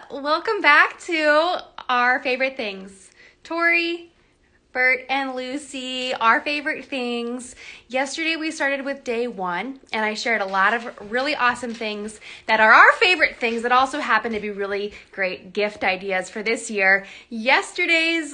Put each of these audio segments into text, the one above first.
Welcome back to our favorite things. Tori, Burt, and Lucy, our favorite things. Yesterday we started with day 1, and I shared a lot of really awesome things that are our favorite things that also happen to be really great gift ideas for this year. Yesterday's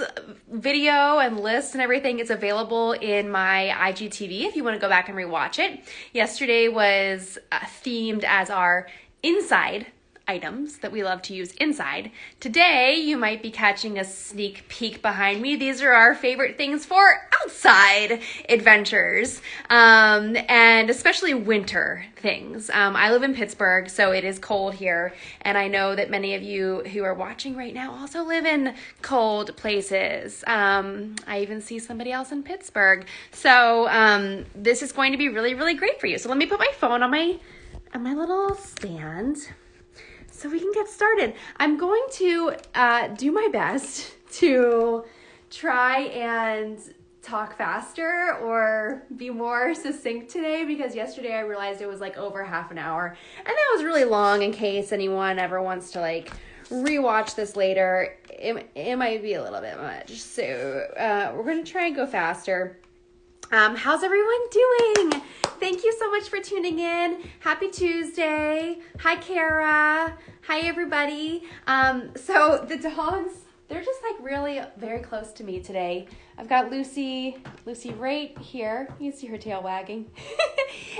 video and list and everything is available in my IGTV if you want to go back and rewatch it. Yesterday was themed as our inside items that we love to use inside. Today, you might be catching a sneak peek behind me. These are our favorite things for outside adventures, and especially winter things. I live in Pittsburgh, so it is cold here, and I know that many of you who are watching right now also live in cold places. I even see somebody else in Pittsburgh. So this is going to be really, really great for you. So let me put my phone on my little stand, so we can get started. I'm going to do my best to try and talk faster or be more succinct today, because yesterday I realized it was like over half an hour, and that was really long. In case anyone ever wants to like rewatch this later, it might be a little bit much. So we're going to try and go faster. How's everyone doing? Thank you so much for tuning in. Happy Tuesday. Hi, Kara. Hi, everybody. So the dogs, they're just like really very close to me today. I've got Lucy right here. You can see her tail wagging.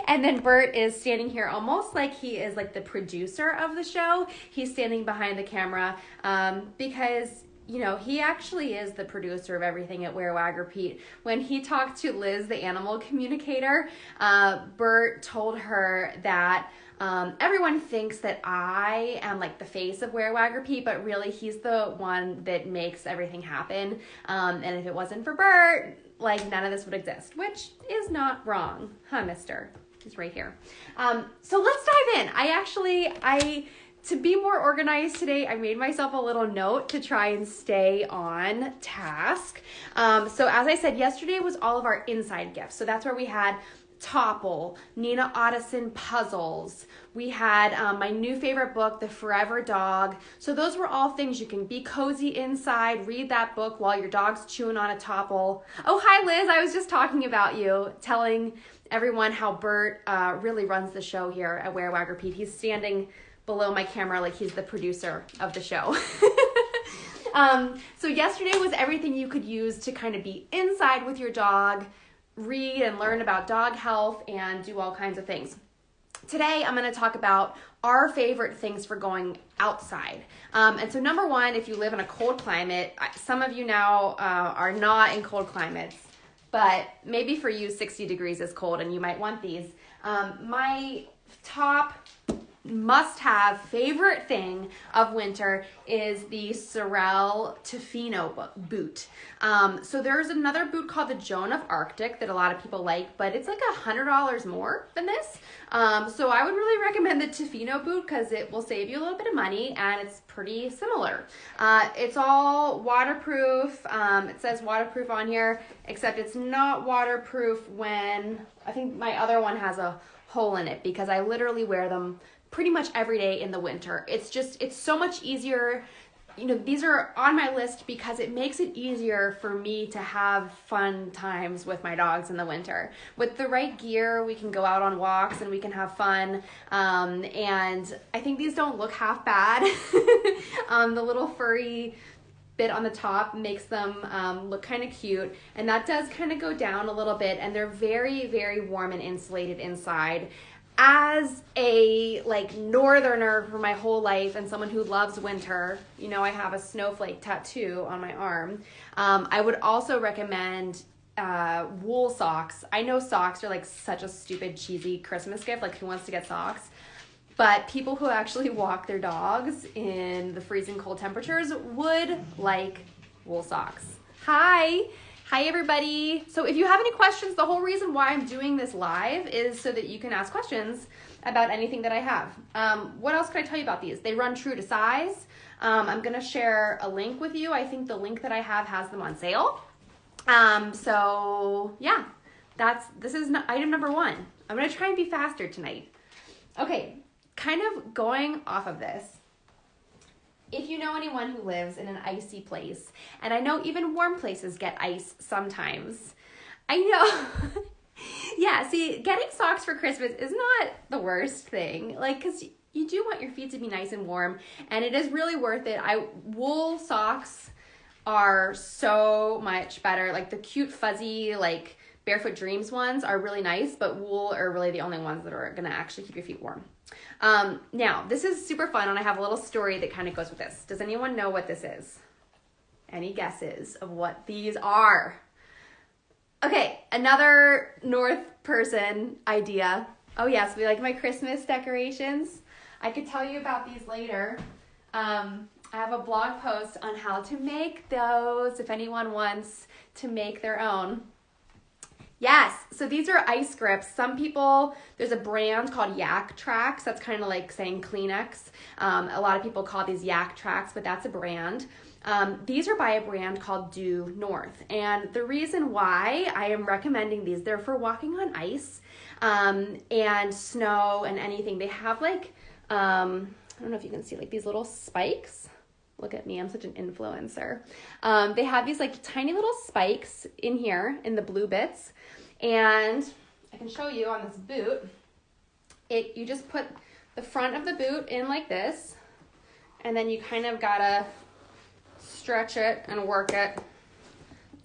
And then Burt is standing here almost like he is like the producer of the show. He's standing behind the camera because you know, he actually is the producer of everything at Where Wag Repeat. When he talked to Liz, the animal communicator, Burt told her that everyone thinks that I am like the face of Where Wag Repeat, but really he's the one that makes everything happen. And if it wasn't for Burt, like none of this would exist, which is not wrong, huh, mister? He's right here. So let's dive in. To be more organized today, I made myself a little note to try and stay on task. So as I said, yesterday was all of our inside gifts. So that's where we had Topple, Nina Ottoson puzzles. We had my new favorite book, The Forever Dog. So those were all things you can be cozy inside, read that book while your dog's chewing on a Topple. Oh, hi, Liz. I was just talking about you, telling everyone how Burt really runs the show here at Where Wag Repeat. He's standing below my camera like he's the producer of the show. So yesterday was everything you could use to kind of be inside with your dog, read and learn about dog health, and do all kinds of things. Today I'm going to talk about our favorite things for going outside. And so number one, if you live in a cold climate, some of you now are not in cold climates, but maybe for you 60 degrees is cold and you might want these. My top must-have favorite thing of winter is the Sorel Tofino boot. So there's another boot called the Joan of Arctic that a lot of people like, but it's like $100 more than this. So I would really recommend the Tofino boot because it will save you a little bit of money and it's pretty similar. It's all waterproof. It says waterproof on here, except it's not waterproof when, I think my other one has a hole in it because I literally wear them pretty much every day in the winter. It's so much easier. You know, these are on my list because it makes it easier for me to have fun times with my dogs in the winter. With the right gear, we can go out on walks and we can have fun. And I think these don't look half bad. The little furry bit on the top makes them look kind of cute, and that does kind of go down a little bit, and they're very, very warm and insulated inside. As a like northerner for my whole life and someone who loves winter, you know, I have a snowflake tattoo on my arm. I would also recommend wool socks. I know socks are like such a stupid, cheesy Christmas gift. Like, who wants to get socks? But people who actually walk their dogs in the freezing cold temperatures would like wool socks. Hi, everybody. So if you have any questions, the whole reason why I'm doing this live is so that you can ask questions about anything that I have. What else can I tell you about these? They run true to size. I'm going to share a link with you. I think the link that I have has them on sale. So yeah, this is item number one. I'm going to try and be faster tonight. Okay, kind of going off of this. if you know anyone who lives in an icy place, and I know even warm places get ice sometimes. I know. Yeah, see, getting socks for Christmas is not the worst thing. Like, because you do want your feet to be nice and warm, and it is really worth it. Wool socks are so much better. Like the cute fuzzy like Barefoot Dreams ones are really nice, but wool are really the only ones that are gonna actually keep your feet warm. Now this is super fun, and I have a little story that kind of goes with this. Does anyone know what this is? Any guesses of what these are? Okay, another North person idea. Oh yes, we like my Christmas decorations. I could tell you about these later. I have a blog post on how to make those if anyone wants to make their own. Yes, so these are ice grips. Some people, there's a brand called Yak Trax. That's kind of like saying Kleenex. A lot of people call these Yak Trax, but that's a brand. These are by a brand called Due North. And the reason why I am recommending these, they're for walking on ice and snow and anything. They have like, I don't know if you can see like these little spikes. Look at me, I'm such an influencer. They have these like tiny little spikes in here in the blue bits. And I can show you on this boot. You just put the front of the boot in like this. And then you kind of gotta stretch it and work it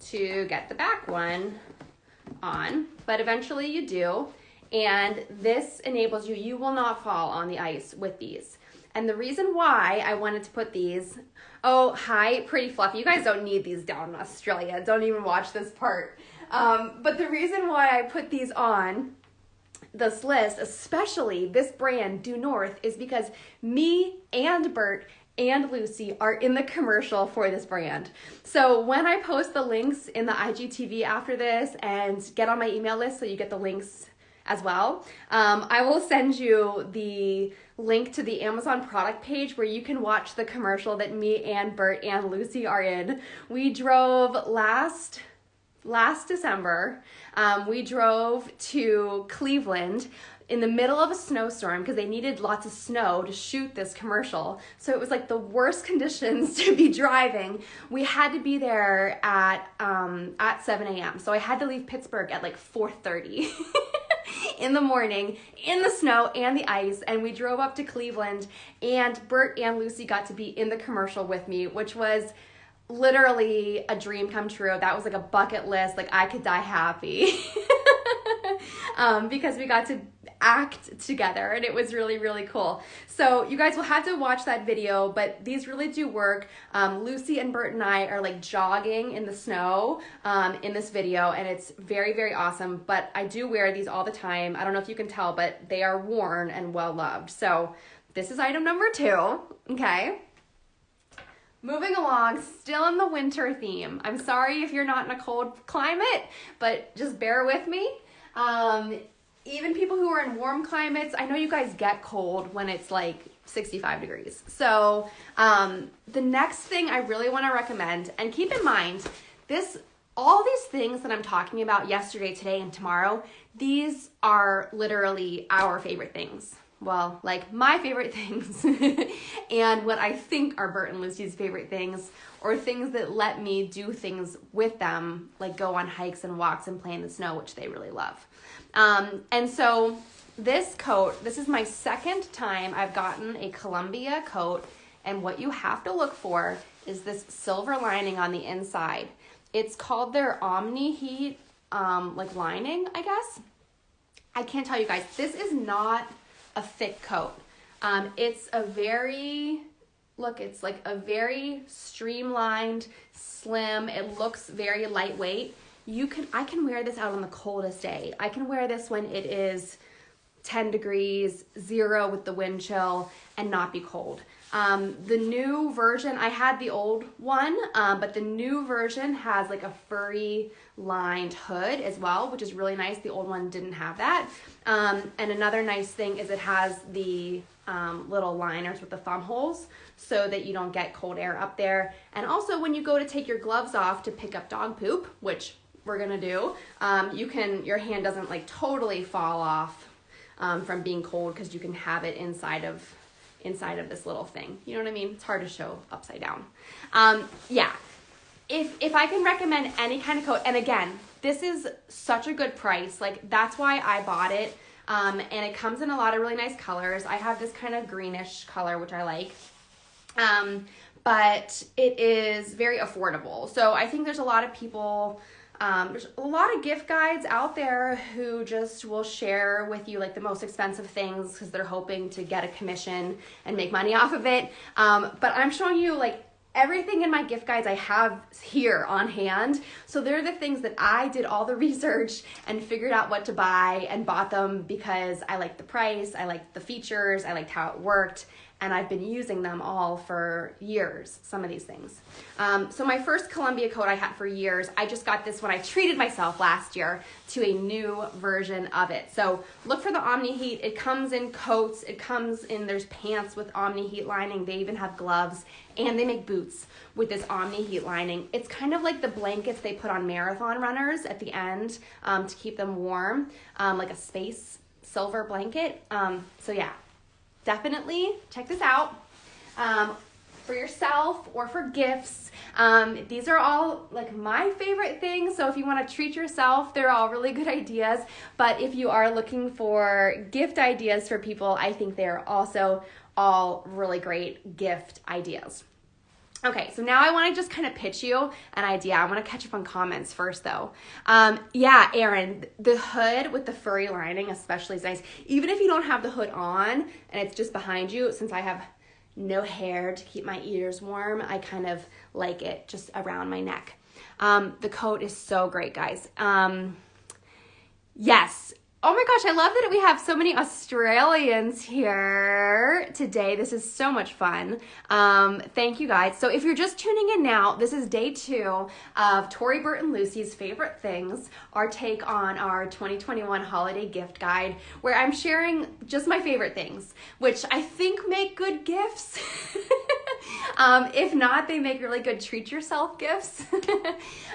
to get the back one on. But eventually you do. And this enables you will not fall on the ice with these. And the reason why I wanted to put these, oh, hi, Pretty Fluffy. You guys don't need these down in Australia. Don't even watch this part. But the reason why I put these on this list, especially this brand, Due North, is because me and Burt and Lucy are in the commercial for this brand. So when I post the links in the IGTV after this and get on my email list so you get the links as well, I will send you the link to the Amazon product page where you can watch the commercial that me and Burt and Lucy are in. We drove last December. We drove to Cleveland in the middle of a snowstorm because they needed lots of snow to shoot this commercial. So it was like the worst conditions to be driving. We had to be there at 7 a.m. So I had to leave Pittsburgh at like 4:30 in the morning in the snow and the ice. And we drove up to Cleveland, and Burt and Lucy got to be in the commercial with me, which was literally a dream come true. That was like a bucket list. Like I could die happy because we got to act together, and it was really, really cool. So you guys will have to watch that video, but these really do work. Lucy and Burt and I are like jogging in the snow in this video, and it's very, very awesome. But I do wear these all the time. I don't know if you can tell, but they are worn and well loved. So this is item number 2, okay? Moving along, still in the winter theme. I'm sorry if you're not in a cold climate, but just bear with me. Even people who are in warm climates, I know you guys get cold when it's like 65 degrees. So the next thing I really want to recommend, and keep in mind, all these things that I'm talking about yesterday, today, and tomorrow, these are literally our favorite things. Well, like my favorite things and what I think are Burt and Lucy's favorite things, or things that let me do things with them, like go on hikes and walks and play in the snow, which they really love. And so this coat, this is my second time I've gotten a Columbia coat, and what you have to look for is this silver lining on the inside. It's called their Omni Heat like lining, I guess. I can't tell you guys, this is not a thick coat. It's a very, it's like a very streamlined, slim. It looks very lightweight. I can wear this out on the coldest day. I can wear this when it is 10 degrees, 0 with the wind chill, and not be cold. The new version, I had the old one, but the new version has like a furry lined hood as well, which is really nice. The old one didn't have that. And another nice thing is it has the little liners with the thumb holes so that you don't get cold air up there. And also when you go to take your gloves off to pick up dog poop, which we're gonna do, your hand doesn't like totally fall off from being cold, because you can have it inside of inside of this little thing. You know what I mean? It's hard to show upside down. Yeah. If I can recommend any kind of coat, and again, this is such a good price. Like, that's why I bought it. And it comes in a lot of really nice colors. I have this kind of greenish color, which I like. But it is very affordable. So I think there's a lot of people, there's a lot of gift guides out there who just will share with you like the most expensive things because they're hoping to get a commission and make money off of it. But I'm showing you like everything in my gift guides I have here on hand. So they're the things that I did all the research and figured out what to buy and bought them because I liked the price, I liked the features, I liked how it worked, and I've been using them all for years, some of these things. So my first Columbia coat I had for years, I just got this when I treated myself last year to a new version of it. So look for the Omni Heat. It comes in coats. It comes in, there's pants with Omni Heat lining. They even have gloves, and they make boots with this Omni Heat lining. It's kind of like the blankets they put on marathon runners at the end to keep them warm, like a space silver blanket. So yeah. Definitely check this out for yourself or for gifts. These are all like my favorite things. So if you want to treat yourself, they're all really good ideas. But if you are looking for gift ideas for people, I think they're also all really great gift ideas. Okay, so now I want to just kind of pitch you an idea. I want to catch up on comments first, though. Yeah, Erin, the hood with the furry lining especially is nice. Even if you don't have the hood on and it's just behind you, since I have no hair to keep my ears warm, I kind of like it just around my neck. The coat is so great, guys. Yes. Oh my gosh, I love that we have so many Australians here today. This is so much fun. Thank you guys. So if you're just tuning in now, this is day 2 of Tori, Burt, and Lucy's favorite things, our take on our 2021 holiday gift guide, where I'm sharing just my favorite things, which I think make good gifts. If not, they make really good treat yourself gifts.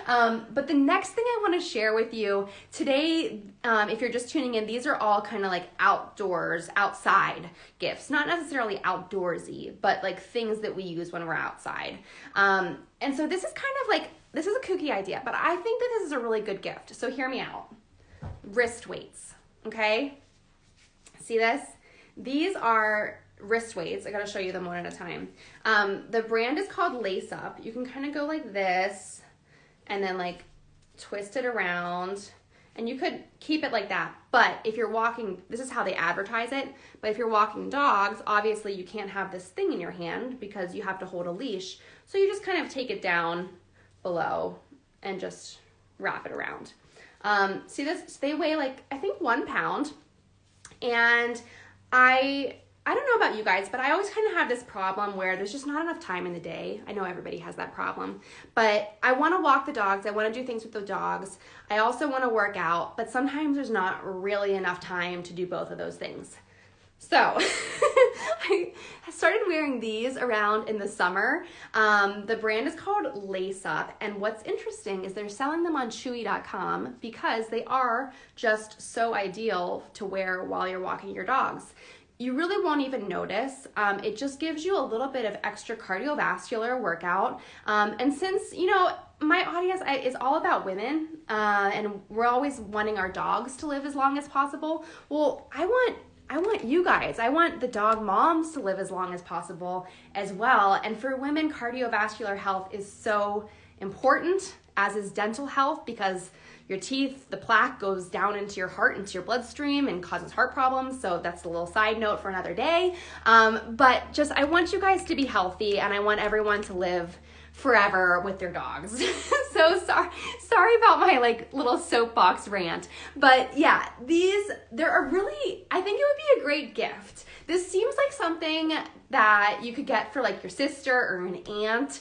But the next thing I want to share with you today, if you're just tuning in, these are all kind of like outdoors, outside gifts, not necessarily outdoorsy, but like things that we use when we're outside. And so this is kind of like, this is a kooky idea, but I think that this is a really good gift. So hear me out. Wrist weights, okay? See this? These are wrist weights. I gotta show you them one at a time. The brand is called Lace Up. You can kind of go like this and then like twist it around, and you could keep it like that. But if you're walking, this is how they advertise it, but if you're walking dogs, obviously you can't have this thing in your hand because you have to hold a leash. So you just kind of take it down below and just wrap it around. See this? They weigh like, I think 1 pound. And I don't know about you guys, but I always kind of have this problem where there's just not enough time in the day. I know everybody has that problem, but I want to walk the dogs. I want to do things with the dogs. I also want to work out, but sometimes there's not really enough time to do both of those things. So I started wearing these around in the summer. The brand is called Lace Up, and what's interesting is they're selling them on Chewy.com because they are just so ideal to wear while you're walking your dogs. You really won't even notice. It just gives you a little bit of extra cardiovascular workout. And since, you know, my audience is all about women, and we're always wanting our dogs to live as long as possible, well, I want you guys, I want the dog moms to live as long as possible as well. And for women, cardiovascular health is so important, as is dental health, because your teeth, the plaque goes down into your heart, into your bloodstream, and causes heart problems. So that's a little side note for another day. But just, I want you guys to be healthy, and I want everyone to live forever with their dogs. So sorry about my like little soapbox rant. But yeah, they're a really, I think it would be a great gift. This seems like something that you could get for like your sister or an aunt,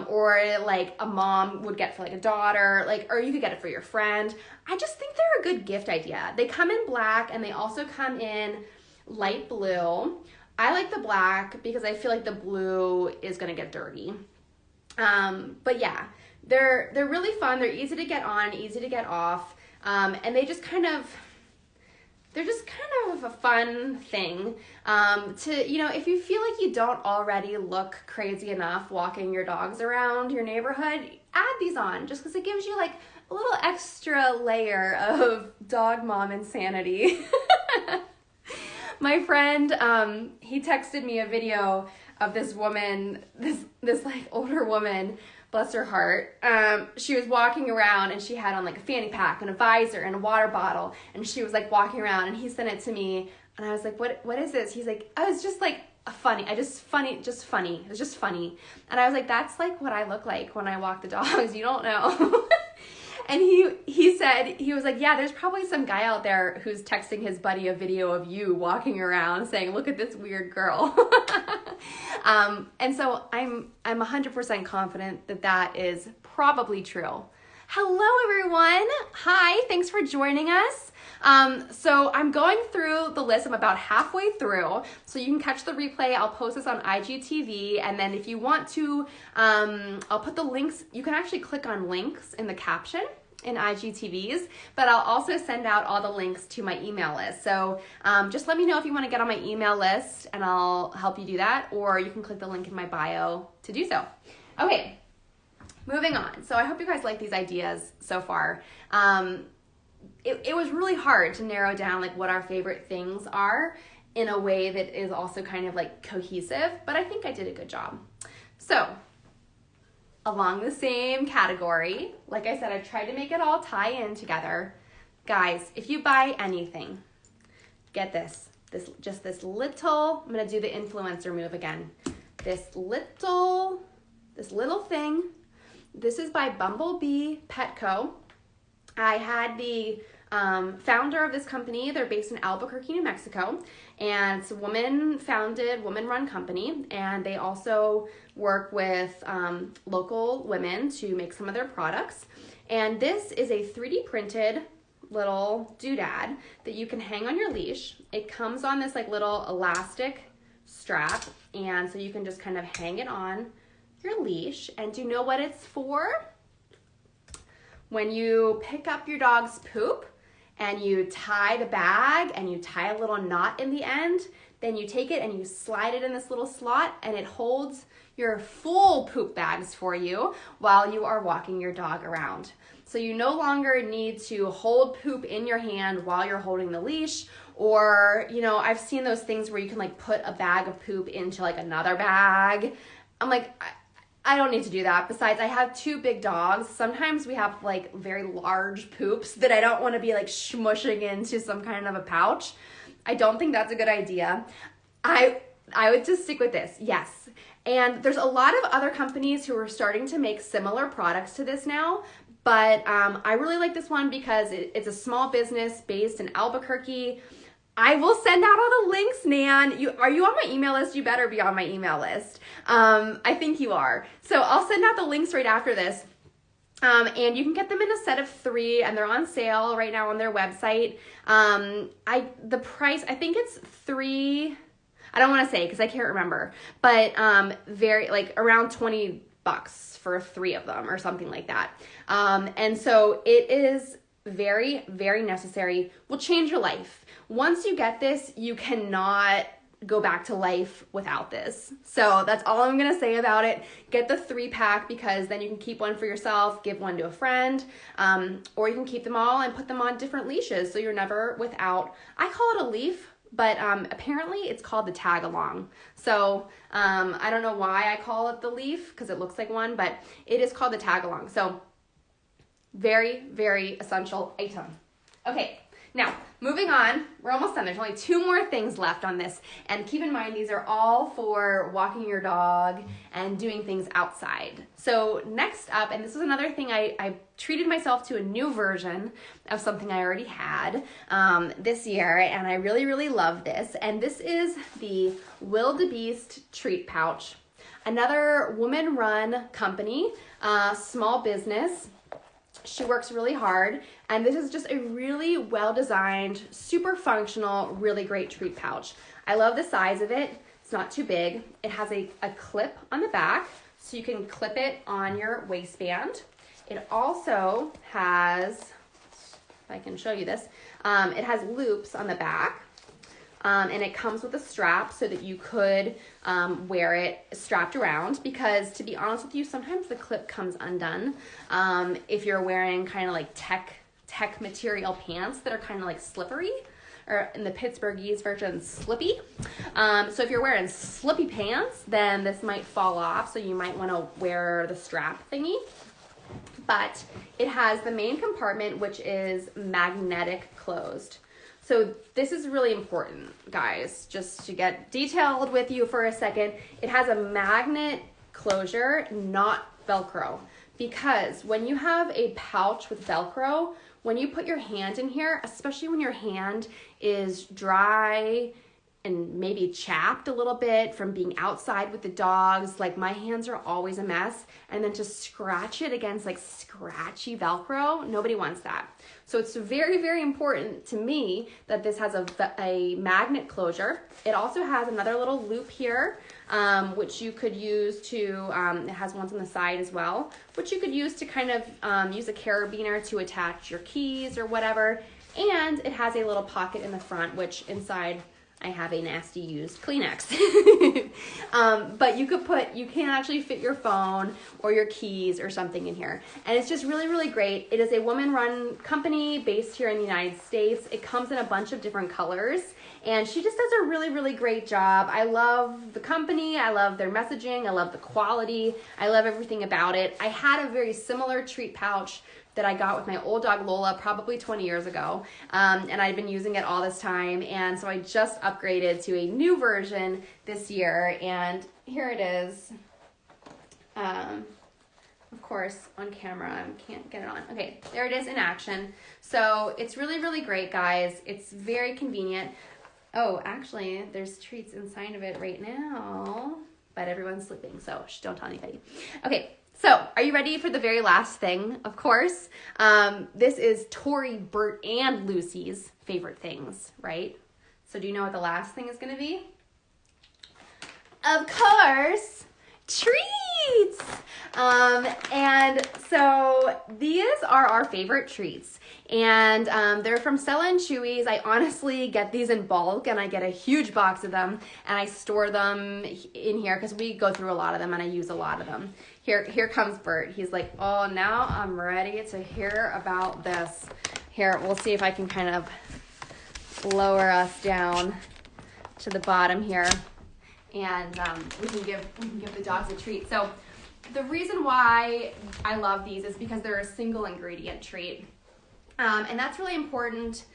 or like a mom would get for like a daughter, like, or you could get it for your friend. I just think they're a good gift idea. They come in black, and they also come in light blue. I like the black because I feel like the blue is gonna get dirty. But yeah, they're really fun. They're easy to get on, easy to get off. And they just kind of, they're just kind of a fun thing to, if you feel like you don't already look crazy enough walking your dogs around your neighborhood, add these on just because it gives you like a little extra layer of dog mom insanity. My friend, he texted me a video of this woman, this like older woman, bless her heart. She was walking around and she had on like a fanny pack and a visor and a water bottle, and she was like walking around, and he sent it to me, and I was like, what is this? He's like, oh, it's just like funny. It was just funny. And I was like, that's like what I look like when I walk the dogs. You don't know. And he said, he was like, yeah, there's probably some guy out there who's texting his buddy a video of you walking around saying, look at this weird girl. And so I'm 100% confident that that is probably true. Hello, everyone. Hi, thanks for joining us. So I'm going through the list. I'm about halfway through, so you can catch the replay. I'll post this on IGTV, and then if you want to, I'll put the links. You can actually click on links in the caption in IGTVs, but I'll also send out all the links to my email list. So just let me know if you want to get on my email list, and I'll help you do that, or you can click the link in my bio to do so. Okay, moving on. So I hope you guys like these ideas so far. It was really hard to narrow down like what our favorite things are in a way that is also kind of like cohesive, but I think I did a good job. So along the same category, like I said, I tried to make it all tie in together. Guys, if you buy anything, get this little, I'm gonna do the influencer move again. This little thing, this is by Bumblebee Petco. I had the founder of this company. They're based in Albuquerque, New Mexico, and it's a woman-founded, woman-run company, and they also work with local women to make some of their products. And this is a 3D printed little doodad that you can hang on your leash. It comes on this like little elastic strap, and so you can just kind of hang it on your leash. And do you know what it's for? When you pick up your dog's poop and you tie the bag and you tie a little knot in the end, then you take it and you slide it in this little slot, and it holds your full poop bags for you while you are walking your dog around. So you no longer need to hold poop in your hand while you're holding the leash, or, I've seen those things where you can like put a bag of poop into like another bag. I'm like, I don't need to do that. Besides, I have 2 big dogs. Sometimes we have like very large poops that I don't want to be like smushing into some kind of a pouch. I don't think that's a good idea. I would just stick with this. Yes. And there's a lot of other companies who are starting to make similar products to this now. But I really like this one because it's a small business based in Albuquerque. I will send out all the links, Nan. Are you on my email list? You better be on my email list. I think you are. So I'll send out the links right after this. And you can get them in a set of 3, and they're on sale right now on their website. The price, I think it's $3. I don't want to say because I can't remember, but very like around $20 for 3 of them or something like that. And so it is very, very necessary. Will change your life. Once you get this, you cannot go back to life without this. So that's all I'm going to say about it. Get the 3-pack because then you can keep one for yourself, give one to a friend, or you can keep them all and put them on different leashes so you're never without. I call it a leaf, but apparently it's called the tag along. So I don't know why I call it the leaf because it looks like one, but it is called the tag along. So very, very essential item. Okay. Now, moving on, we're almost done. There's only 2 more things left on this. And keep in mind, these are all for walking your dog and doing things outside. So next up, and this is another thing, I treated myself to a new version of something I already had this year, and I really, really love this. And this is the Wildebeest treat pouch. Another woman-run company, small business. She works really hard, and this is just a really well-designed, super functional, really great treat pouch. I love the size of it. It's not too big. It has a clip on the back, so you can clip it on your waistband. It also has if I can show you this. It has loops on the back. And it comes with a strap so that you could wear it strapped around, because to be honest with you, sometimes the clip comes undone if you're wearing kind of like tech material pants that are kind of like slippery, or in the Pittsburghese version, slippy. So if you're wearing slippy pants, then this might fall off, so you might want to wear the strap thingy. But it has the main compartment, which is magnetic closed. So this is really important, guys, just to get detailed with you for a second. It has a magnet closure, not Velcro, because when you have a pouch with Velcro, when you put your hand in here, especially when your hand is dry and maybe chapped a little bit from being outside with the dogs, like my hands are always a mess, and then to scratch it against like scratchy Velcro, nobody wants that. So it's very, very important to me that this has a magnet closure. It also has another little loop here, which you could use to, it has ones on the side as well, which you could use to kind of use a carabiner to attach your keys or whatever. And it has a little pocket in the front, which inside I have a nasty used Kleenex. But you can actually fit your phone or your keys or something in here. And it's just really, really great. It is a woman-run company based here in the United States. It comes in a bunch of different colors, and she just does a really, really great job. I love the company. I love their messaging. I love the quality. I love everything about it. I had a very similar treat pouch that I got with my old dog Lola probably 20 years ago, and I've been using it all this time, and so I just upgraded to a new version this year, and here it is. Of course, on camera, I can't get it on. Okay, there it is in action. So it's really, really great, guys. It's very convenient. Oh, actually, there's treats inside of it right now, but everyone's sleeping, so don't tell anybody. Okay. So, are you ready for the very last thing? Of course. This is Tori, Burt, and Lucy's favorite things, right? So, do you know what the last thing is going to be? Of course, treats! And so, these are our favorite treats. And they're from Stella & Chewy's. I honestly get these in bulk, and I get a huge box of them, and I store them in here because we go through a lot of them, and I use a lot of them. Here comes Burt. He's like, oh, now I'm ready to hear about this. Here, we'll see if I can kind of lower us down to the bottom here, and we can give the dogs a treat. So the reason why I love these is because they're a single ingredient treat. And that's really important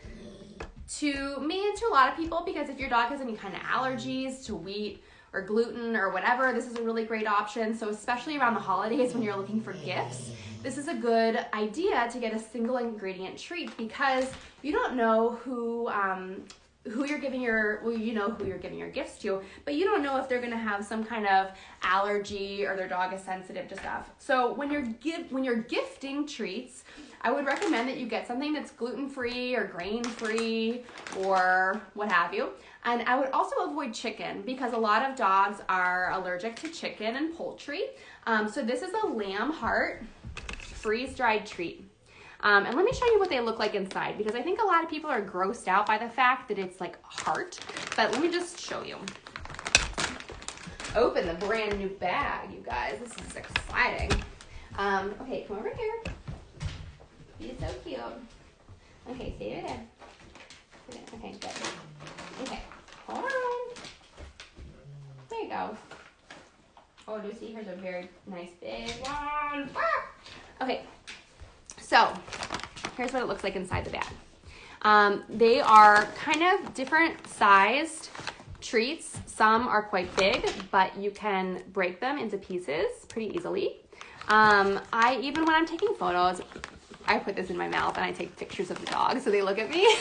to me and to a lot of people, because if your dog has any kind of allergies to wheat or gluten or whatever, this is a really great option. So especially around the holidays when you're looking for gifts, this is a good idea to get a single ingredient treat, because you don't know who you're giving you know who you're giving your gifts to, but you don't know if they're gonna have some kind of allergy or their dog is sensitive to stuff. So when you're gifting treats, I would recommend that you get something that's gluten-free or grain-free or what have you. And I would also avoid chicken, because a lot of dogs are allergic to chicken and poultry. So this is a lamb heart freeze-dried treat. And let me show you what they look like inside, because I think a lot of people are grossed out by the fact that it's like heart. But let me just show you. Open the brand new bag, you guys. This is exciting. Okay, come over here. You're so cute. Okay, stay there. Okay, good. Okay, hold on. There you go. Oh, Lucy, here's a very nice big one. Okay, so here's what it looks like inside the bag. They are kind of different sized treats. Some are quite big, but you can break them into pieces pretty easily. Even when I'm taking photos, I put this in my mouth and I take pictures of the dog so they look at me.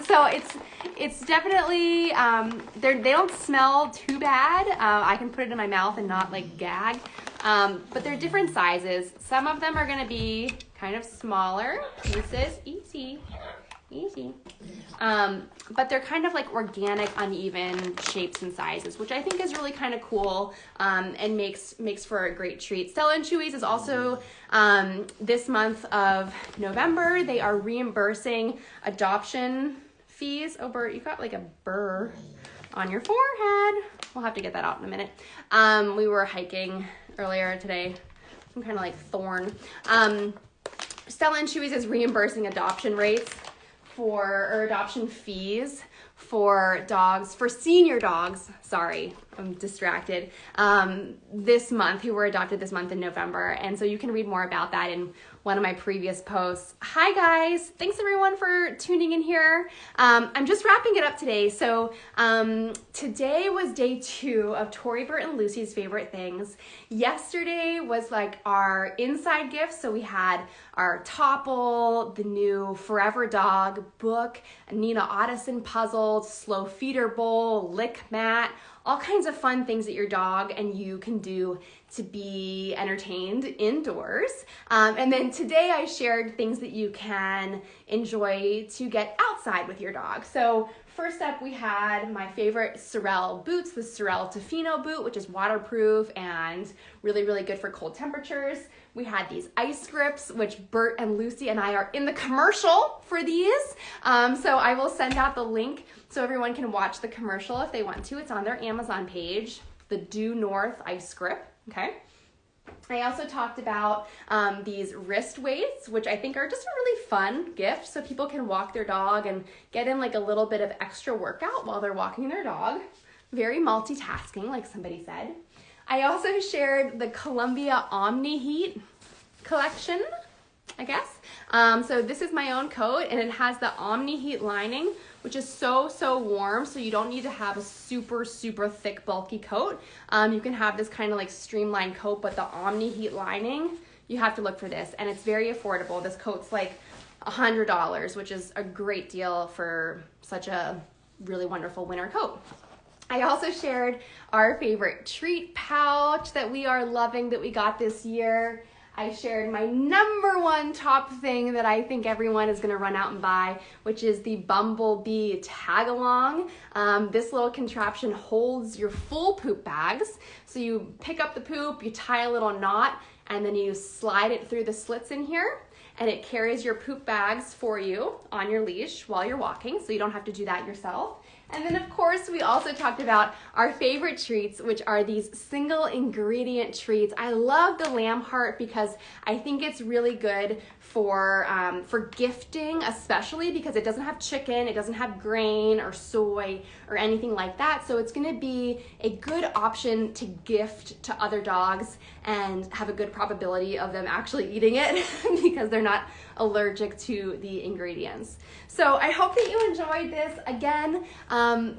So it's definitely, they don't smell too bad. I can put it in my mouth and not like gag. But they're different sizes. Some of them are gonna be kind of smaller pieces. Easy. Easy. But they're kind of like organic, uneven shapes and sizes, which I think is really kind of cool, and makes for a great treat. Stella and Chewy's is also this month of November. They are reimbursing adoption fees. Oh, Bert, you got like a burr on your forehead. We'll have to get that out in a minute. We were hiking earlier today. Some kind of like thorn. Stella and Chewy's is reimbursing adoption rates or adoption fees for dogs, for senior dogs, sorry, I'm distracted, this month, who were adopted this month in November. And so you can read more about that in one of my previous posts. Hi guys, thanks everyone for tuning in here. I'm just wrapping it up today. So today was day 2 of Tori, Burt, and Lucy's favorite things. Yesterday was like our inside gifts. So we had our Topple, the new Forever Dog book, a Nina Ottison puzzle, slow feeder bowl, lick mat, all kinds of fun things that your dog and you can do to be entertained indoors. And then today I shared things that you can enjoy to get outside with your dog. So first up, we had my favorite Sorel boots, the Sorel Tofino boot, which is waterproof and really, really good for cold temperatures. We had these ice grips, which Burt and Lucy and I are in the commercial for these. So I will send out the link so everyone can watch the commercial if they want to. It's on their Amazon page, the Due North ice grip, okay? I also talked about these wrist weights, which I think are just a really fun gift so people can walk their dog and get in like a little bit of extra workout while they're walking their dog. Very multitasking, like somebody said. I also shared the Columbia Omni Heat collection, I guess. So this is my own coat, and it has the Omni Heat lining, which is so warm, so you don't need to have a super thick, bulky coat. You can have this kind of like streamlined coat, but the Omni Heat lining, you have to look for this, and it's very affordable. This coat's like $100, which is a great deal for such a really wonderful winter coat. I also shared our favorite treat pouch that we are loving that we got this year. I shared my #1 top thing that I think everyone is gonna run out and buy, which is the Bumblebee Tag Along. This little contraption holds your full poop bags. So you pick up the poop, you tie a little knot, and then you slide it through the slits in here, and it carries your poop bags for you on your leash while you're walking, so you don't have to do that yourself. And then of course, we also talked about our favorite treats, which are these single ingredient treats. I love the lamb heart because I think it's really good for gifting, especially because it doesn't have chicken, it doesn't have grain or soy or anything like that. So it's gonna be a good option to gift to other dogs and have a good probability of them actually eating it because they're not allergic to the ingredients. So I hope that you enjoyed this. Again,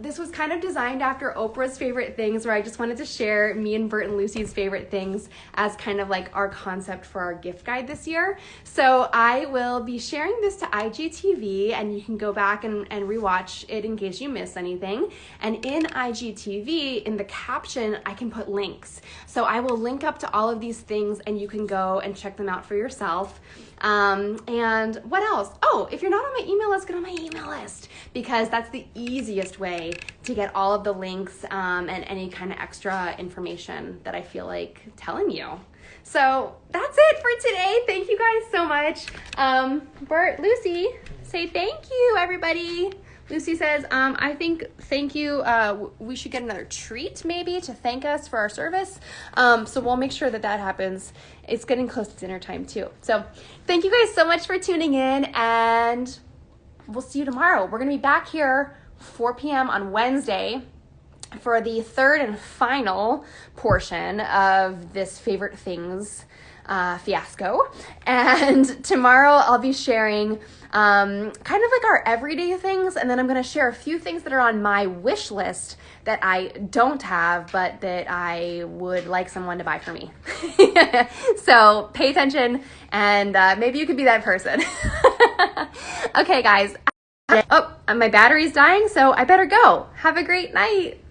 this was kind of designed after Oprah's favorite things, where I just wanted to share me and Burt and Lucy's favorite things as kind of like our concept for our gift guide this year. So I will be sharing this to IGTV, and you can go back and rewatch it in case you miss anything. And in IGTV, in the caption, I can put links. So I will link up to all of these things, and you can go and check them out for yourself. And what else? Oh, if you're not on my email list, get on my email list, because that's the easiest way to get all of the links and any kind of extra information that I feel like telling you. So that's it for today. Thank you guys so much. Burt, Lucy, say thank you, everybody. Lucy says, I think thank you. We should get another treat maybe to thank us for our service. So we'll make sure that happens. It's getting close to dinner time too. So thank you guys so much for tuning in, and we'll see you tomorrow. We're going to be back here 4 p.m. on Wednesday for the third and final portion of this favorite things fiasco. And tomorrow I'll be sharing kind of like our everyday things, and then I'm going to share a few things that are on my wish list that I don't have, but that I would like someone to buy for me. So pay attention, and maybe you could be that person. Okay, guys. Oh, my battery's dying, so I better go. Have a great night.